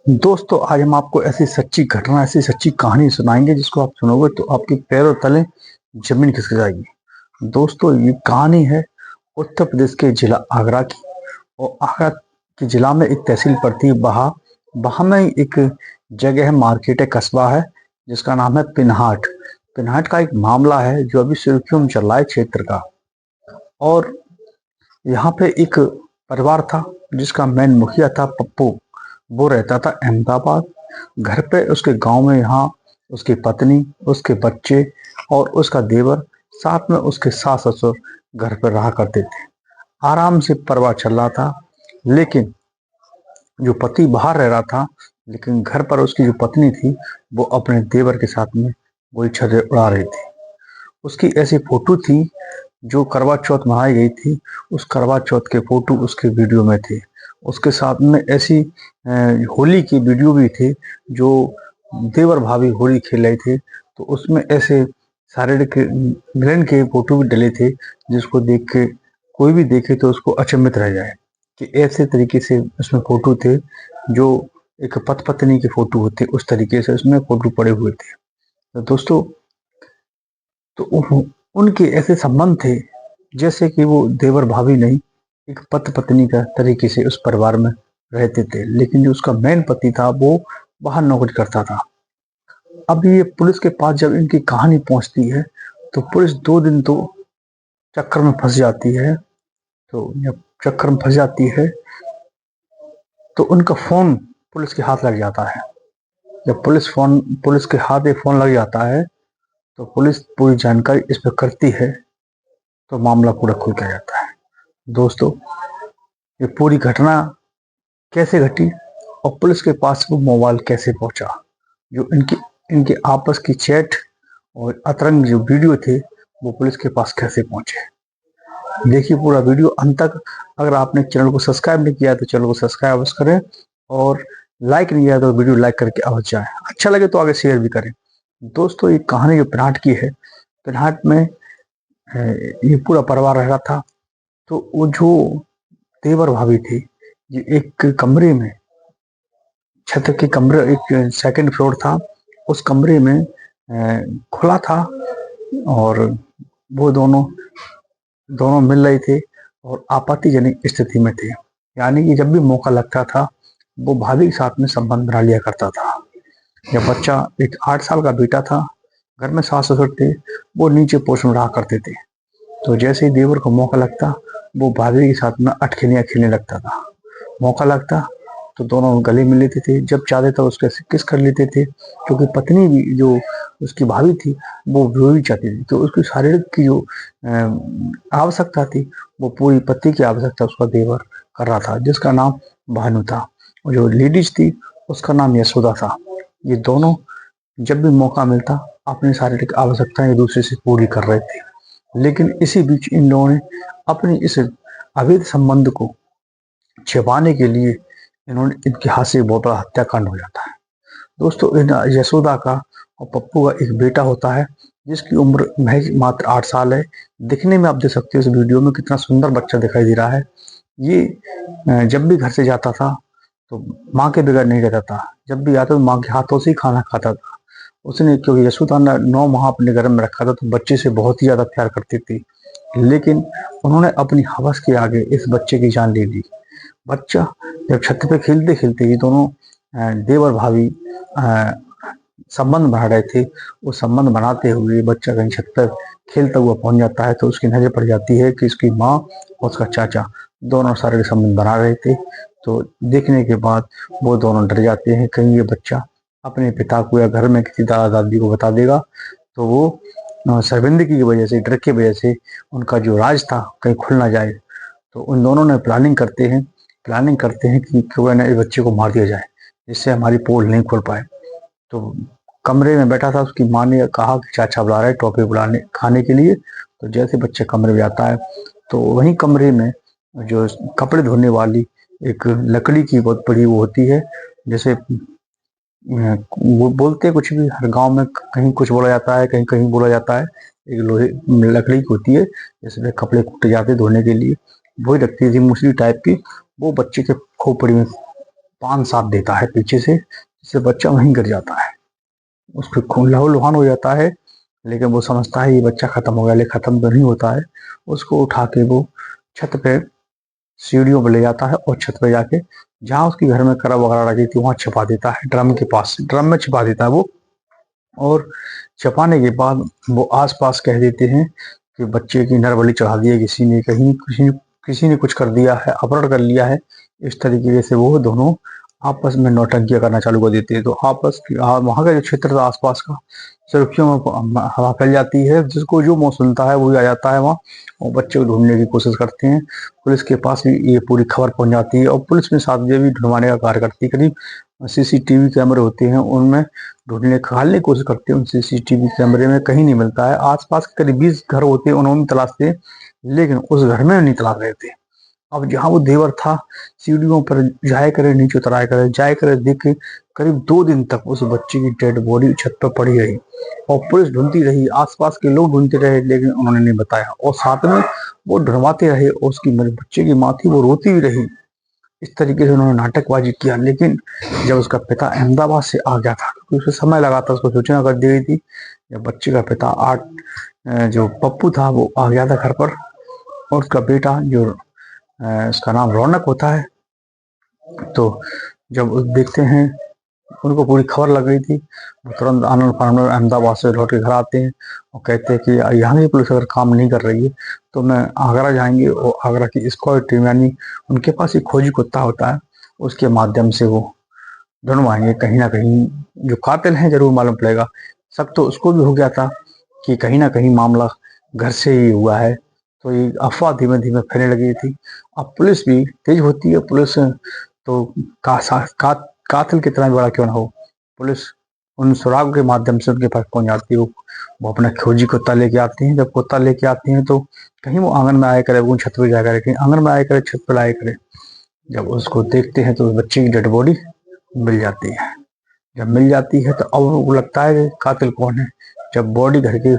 दोस्तों, आज हम आपको ऐसी सच्ची घटना, ऐसी सच्ची कहानी सुनाएंगे जिसको आप सुनोगे तो आपके पैरों तले जमीन खिसक जाएगी। दोस्तों, ये कहानी है उत्तर प्रदेश के जिला आगरा की। और आगरा के जिला में एक तहसील पड़ती है बहा। बहा में एक जगह है, मार्केट है, कस्बा है, जिसका नाम है पिनहाट। पिनहाट का एक मामला है जो अभी सुर्खियों में चल रहा है क्षेत्र का। और यहाँ पे एक परिवार था जिसका मेन मुखिया था पप्पू। वो रहता था अहमदाबाद। घर पे उसके गांव में यहाँ उसकी पत्नी, उसके बच्चे और उसका देवर, साथ में उसके सास ससुर घर पर रहा करते थे। आराम से परिवार चल रहा था। लेकिन जो पति बाहर रह रहा था, लेकिन घर पर उसकी जो पत्नी थी वो अपने देवर के साथ में वही छर्रे उड़ा रही थी। उसकी ऐसी फोटो थी जो करवा चौथ मनाई गई थी, उस करवा चौथ के फोटो उसके वीडियो में थे। उसके साथ में ऐसी होली की वीडियो भी थी जो देवर भाभी होली खेल रहे थे, तो उसमें ऐसे शारीरिक मिलन के फोटो भी डले थे जिसको देख के कोई भी देखे तो उसको अचंभित रह जाए कि ऐसे तरीके से उसमें फोटो थे जो एक पति पत्नी के फोटो होते, उस तरीके से उसमें फोटो पड़े हुए थे। तो दोस्तों, तो उनके ऐसे संबंध थे जैसे कि वो देवर भाभी नहीं, एक पति पत्नी का तरीके से उस परिवार में रहते थे। लेकिन जो उसका मेन पति था वो बाहर नौकरी करता था। अब ये पुलिस के पास जब इनकी कहानी पहुंचती है तो पुलिस 2 दिन तो चक्कर में फंस जाती है। तो जब चक्कर में फंस जाती है तो उनका फोन पुलिस के हाथ लग जाता है। जब पुलिस के हाथ ये फोन लग जाता है तो पुलिस पूरी जानकारी इस पर करती है, तो मामला पूरा खुल के आ जाता है। दोस्तों, ये पूरी घटना कैसे घटी और पुलिस के पास वो मोबाइल कैसे पहुंचा, जो इनकी इनके आपस की चैट और अतरंग जो वीडियो थे वो पुलिस के पास कैसे पहुंचे, देखिए पूरा वीडियो अंत तक। अगर आपने चैनल को सब्सक्राइब नहीं किया तो चैनल को सब्सक्राइब अवश्य करें, और लाइक नहीं किया तो वीडियो लाइक करके अवश्य जाए, अच्छा लगे तो आगे शेयर भी करें। दोस्तों, ये कहानी जो पिनहाट की है, पिनहाट में ये पूरा परिवार रह रहा था। तो वो जो देवर भाभी थी, ये एक कमरे में, छत के कमरे, एक सेकंड फ्लोर था, उस कमरे में खुला था। और वो दोनों दोनों मिल रहे थे और आपत्तिजनक स्थिति में थे। यानी कि जब भी मौका लगता था वो भाभी के साथ में संबंध बना लिया करता था। जब बच्चा, एक 8 साल का बेटा था, घर में सास ससुर थे, वो नीचे पोष में रहा करते थे। तो जैसे ही देवर को मौका लगता वो भाभी के साथ में अटखेलियां खेलने लगता था। मौका लगता तो दोनों गले मिल लेते थे, जब चाहते तो उसके किस कर लेते थे, क्योंकि पत्नी भी जो उसकी भाभी थी वो भी चाहती थी। तो उसकी शारीरिक की जो आवश्यकता थी वो पूरी पति की आवश्यकता उसका देवर कर रहा था, जिसका नाम भानु था। और जो लेडीज थी उसका नाम यशोदा था। ये दोनों जब भी मौका मिलता अपनी शारीरिक आवश्यकताएं एक दूसरे से पूरी कर रहे थे। लेकिन इसी बीच इन लोगों ने अपनी इस अवैध संबंध को छिपाने के लिए इनके हाथ से बहुत बड़ा हत्याकांड हो जाता है। दोस्तों, इन यशोदा का और पप्पू का एक बेटा होता है जिसकी उम्र महज मात्र 8 साल है। दिखने में आप देख सकते हो इस वीडियो में कितना सुंदर बच्चा दिखाई दे रहा है। ये जब भी घर से जाता था तो माँ के बगैर नहीं रहता था। जब भी आता तो माँ के हाथों से ही खाना खाता था। उसने, क्योंकि यशोदा ने 9 माह अपने घर में रखा था, तो बच्चे से बहुत ही ज्यादा प्यार करती थी। लेकिन उन्होंने अपनी हवस के आगे इस बच्चे की जान ले ली। बच्चा जब छत पे खेलते खेलते ये दोनों देवर भाभी संबंध बना रहे थे, वो संबंध बनाते हुए बच्चा कहीं छत पर खेलता हुआ पहुंच जाता है तो उसकी नजर पड़ जाती है कि उसकी माँ और उसका चाचा दोनों शारीरिक संबंध बना रहे थे। तो देखने के बाद वो दोनों डर जाते हैं, कहीं ये बच्चा अपने पिता को या घर में किसी दादा दादी को बता देगा तो वो शर्मिंदगी की वजह से, डर की वजह से उनका जो राज था कहीं खुल ना जाए। तो उन दोनों ने प्लानिंग करते हैं कि क्यों ना इस बच्चे को मार दिया जाए जिससे हमारी पोल नहीं खुल पाए। तो कमरे में बैठा था, उसकी माँ ने कहा कि चाचा बुला रहे टॉफी बुलाने खाने के लिए। तो जैसे बच्चे कमरे में आता है तो वहीं कमरे में जो कपड़े धोने वाली एक लकड़ी की बहुत बड़ी वो होती है, जैसे वो बोलते कुछ भी, हर गांव में कहीं कुछ बोला जाता है, कहीं कहीं बोला जाता है। एक लोहे लकड़ी की होती है जिसमें कपड़े कूटे जाते धोने के लिए, वही रखती थी मुसली टाइप की। वो बच्चे के खोपड़ी में पान साथ देता है पीछे से, जिससे बच्चा वहीं गिर जाता है। उसको खून लहूलुहान हो जाता है, लेकिन वो समझता है ये बच्चा खत्म हो गया, लेकिन खत्म तो नहीं होता है। उसको उठा के वो छत पे सीढ़ियों पर ले जाता है और छत पे जाके जहाँ उसके घर में करब वगैरह रखी थी वहां छिपा देता है, ड्रम के पास, ड्रम में छिपा देता है वो। और छिपाने के बाद वो आसपास कह देते हैं कि बच्चे की नरबलि चढ़ा दी है किसी ने, कहीं किसी ने कुछ कर दिया है, अपहरण कर लिया है। इस तरीके से वो दोनों आपस में नौटंकियां करना चालू कर देते हैं। तो आपस की वहाँ का जो क्षेत्र था आसपास का, सुर्खियों में हवा फैल जाती है, जिसको जो मुंह सुनता है वही आ जाता है वहाँ, और बच्चे को ढूंढने की कोशिश करते हैं। पुलिस के पास भी ये पूरी खबर पहुंच जाती है और पुलिस में साथ ये भी ढूंढवाने का कार्य करती है। करीब सीसीटीवी कैमरे होते हैं, उनमें ढूंढने खंगालने की कोशिश करते हैं। उन सीसीटीवी कैमरे में कहीं नहीं मिलता है। आसपास के करीब 20 घर होते हैं, उन्होंने तलाशते हैं, लेकिन उस घर में नहीं तलाश रहे थे। अब जहाँ वो देवर था, सीढ़ियों पर जाया करे, नीचे उतराया करे, जाया करे, देखे। करीब 2 दिन तक उस बच्चे की डेड बॉडी छत पर पड़ी रही और पुलिस ढूंढती रही, आसपास के लोग ढूंढते रहे, लेकिन उन्होंने नहीं बताया। और साथ में वो ढूंढवाते रहे और उसकी बच्चे की माँ थी वो रोती भी रही। इस तरीके से उन्होंने नाटकबाजी किया। लेकिन जब उसका पिता अहमदाबाद से आ गया था, क्योंकि उसे समय लगा था, उसको सूचना कर दी गई थी। जब बच्चे का पिता जो पप्पू था वो आ गया था घर पर, और उसका बेटा जो उसका नाम रौनक होता है, तो जब देखते हैं, उनको पूरी खबर लग गई थी, वो तुरंत आनंद फानंद अहमदाबाद से लौट के घर आते हैं और कहते हैं कि यहाँ की पुलिस अगर काम नहीं कर रही है तो मैं आगरा जाएंगे, और आगरा की स्क्वाड टीम, यानी उनके पास एक खोजी कुत्ता होता है, उसके माध्यम से वो ढूंढवाएंगे। कहीं ना कहीं जो कातिल है जरूर मालूम पड़ेगा। सब तो उसको भी हो गया था कि कहीं ना कहीं मामला घर से ही हुआ है, तो ये अफवाह धीमे धीमे फैलने लगी थी। अब पुलिस भी तेज होती है। पुलिस तो कातिल कितना भी बड़ा क्यों ना हो, पुलिस उन सुराग के माध्यम से उनके पास पहुंच जाती है। वो अपना खोजी कुत्ता लेके आती हैं। जब कुत्ता लेके आती हैं तो कहीं वो आंगन में आया करे, वो छत पे जाया करे, कहीं आंगन में आया करे, छत पर आया करे। जब उसको देखते हैं तो बच्चे की डेड बॉडी मिल जाती है। जब मिल जाती है तो अब वो लगता है कि कातिल कौन है। जब बॉडी घर के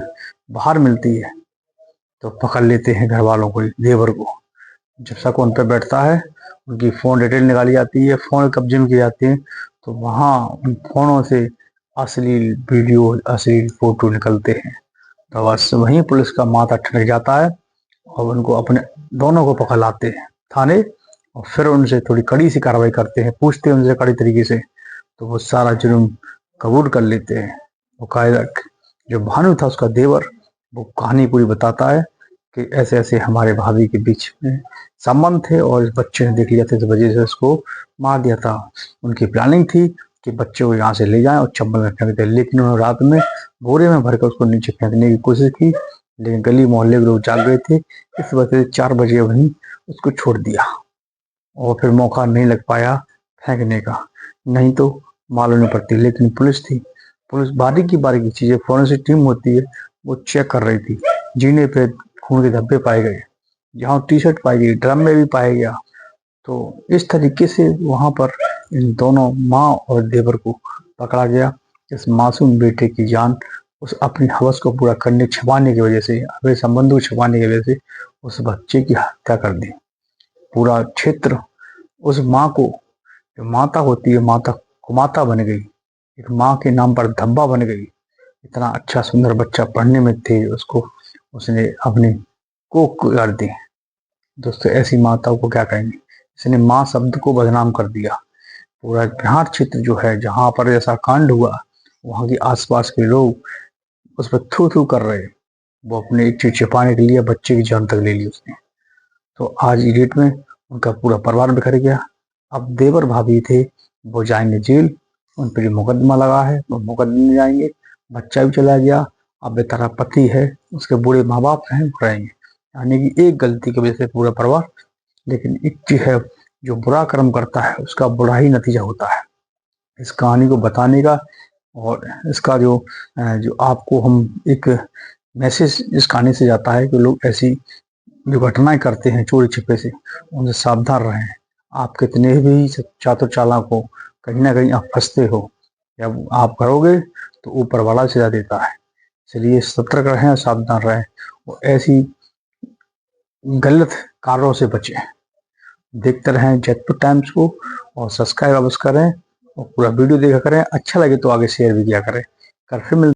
बाहर मिलती है तो पकड़ लेते हैं घर वालों को, देवर को। जब शक उन पर बैठता है, उनकी फ़ोन डिटेल निकाली जाती है, फ़ोन कब्जे में की जाती है, तो वहाँ उन फ़ोनों से अश्लील वीडियो, अश्लील फ़ोटो निकलते हैं। तो बस वहीं पुलिस का माथा ठनक जाता है और उनको अपने दोनों को पकड़ लाते हैं थाने, और फिर उनसे थोड़ी कड़ी सी कार्रवाई करते हैं, पूछते हैं उनसे कड़ी तरीके से। तो वो सारा जुर्म कबूल कर लेते हैं। वो कायदा जो भानु था उसका देवर, वो कहानी पूरी बताता है कि ऐसे ऐसे हमारे भाभी के बीच में संबंध थे और इस बच्चे ने देख लिया था, इस वजह से उसको मार दिया था। उनकी प्लानिंग थी कि बच्चे को यहाँ से ले जाएं और चंबल में फेंक दें, लेकिन उन्होंने रात में बोरे में भरकर उसको नीचे फेंकने की कोशिश की, लेकिन गली मोहल्ले के लोग जाग गए थे। इस वजह से 4 बजे वहीं उसको छोड़ दिया और फिर मौका नहीं लग पाया फेंकने का, नहीं तो मालूम नहीं पड़ती। लेकिन पुलिस थी, पुलिस बारीकी बारीकी चीजें, फॉरेंसिक टीम होती है, वो चेक कर रही थी। जीने पे खून के धब्बे पाए गए, जहाँ टी शर्ट पाई गई, ड्रम में भी पाया गया। तो इस तरीके से वहां पर इन दोनों माँ और देवर को पकड़ा गया। इस मासूम बेटे की जान उस अपनी हवस को पूरा करने, छिपाने की वजह से, अपने संबंधों को छिपाने की वजह से उस बच्चे की हत्या कर दी। पूरा क्षेत्र उस माँ को, जो माता होती है, माता कुमाता बन गई, एक माँ के नाम पर धब्बा बन गई। इतना अच्छा सुंदर बच्चा पढ़ने में थे, उसको उसने अपनी कोख कर दी। दोस्तों ऐसी माताओं को क्या कहेंगे, इसने माँ शब्द को बदनाम कर दिया। पूरा बिहार क्षेत्र जो है जहाँ पर ऐसा कांड हुआ, वहाँ के आसपास के लोग उस पर थू थू कर रहे। वो अपने इच्छा छिपाने के लिए बच्चे की जान तक ले ली उसने। तो आज की डेट में उनका पूरा परिवार बिखर गया। अब देवर भाभी थे, वो जाएंगे जेल, उन पर जो मुकदमा लगा है वो मुकदमे में जाएंगे। बच्चा भी चला गया, अब बेचारा पति है, उसके बूढ़े माँ बाप हैं, वो रहेंगे। यानी कि एक गलती की वजह से पूरा परिवार। लेकिन एक चीज है, जो बुरा कर्म करता है उसका बुरा ही नतीजा होता है। इस कहानी को बताने का और इसका जो आपको हम एक मैसेज इस कहानी से जाता है कि लोग ऐसी जो घटनाएं करते हैं चोरी छिपे से, उनसे सावधान रहें। आप कितने भी चातुर चालाक हो, कहीं ना कहीं आप फंसते हो। जब आप करोगे तो ऊपर वाला सजा देता है। इसलिए सतर्क रहें और सावधान रहें और ऐसी गलत कार्यों से बचें। देखते रहें जयपुर टाइम्स को और सब्सक्राइब अवश्य करें और पूरा वीडियो देखा करें। अच्छा लगे तो आगे शेयर भी किया करें। कल फिर मिलते